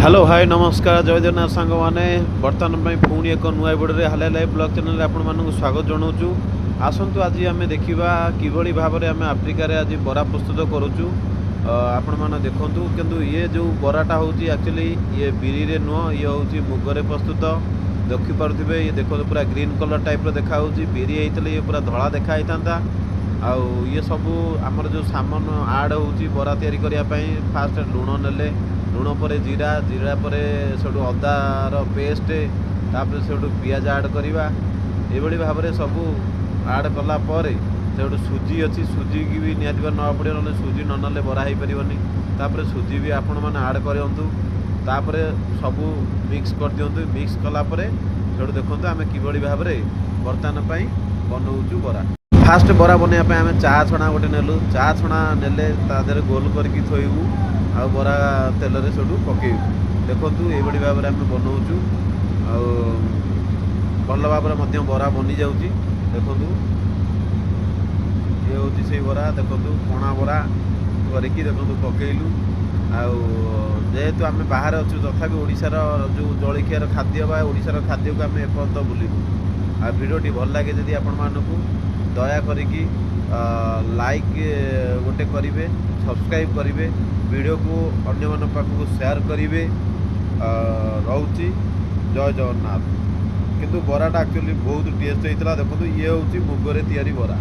Hello hi नमस्कार जय जगन्नाथ सांग मैंने बर्तमान में पुणी एक नुआ भिडियो हाले लाइव ब्लॉग चैनल आपण स्वागत जनाऊँ। आसतु आज आम देखा किभली भाव में आम आफ्रिकार आज बरा प्रस्तुत करुचु। आपण मैंने देखूँ किंतु ये जो बराटा हूँ एक्चुअली ये बिरी रे नुह ये हूँ मुगरे प्रस्तुत देखिपे। ये देखो पूरा ग्रीन कलर टाइप देखा बिरी होते ये पूरा धला देखाई था। आउ ये सबू आमर जो सामान आड होची बरा तैयारी करने फास्ट लुण नेले लुण पर जीरा जीरा पर सब अदार पेस्ट तापर से पियाज आड करवा ये भाव में सबू आड कलापर से सुजी अच्छी सुजी की भी निहत ना पड़े ना सुजी न ना बरा हो पार सुजी भी आपण मैंने आड करूँ तापर सबू मिक्स कर दिंतु मिक्स कलापर से देखो आम किभली भाव में बर्तमान बनाऊँ बरा। फास्ट बरा बनवाई आम चा छणा गोटे नेलु चा छणा नेले तादेह गोल करके थोबू आ बरा तेल से पकेबू देखूँ ये भाव में आम बनाऊँ भल भाव में बरा बनी जाऊँगी देखूँ ये हूँ से बरा देखूँ पणा बरा करके देखूँ पकेलु जेहेतु आम बाहर अच्छु तथापि ओडिशार जो जलखियार खाद्य बा ओडिशार खाद्य को आम एपर्यंत बुलू आ भिडियोटी भल लगे जदि आपण मानकु दया करिकी लाइक गोटे करेंगे सब्सक्राइब करेंगे वीडियो को अन्य मान पाखक शेयर करेंगे रोची जय जगन्नाथ। किंतु बराटा एक्चुअली बहुत टेस्ट होता देखो ये हूँ मुगरे तैयारी बरा।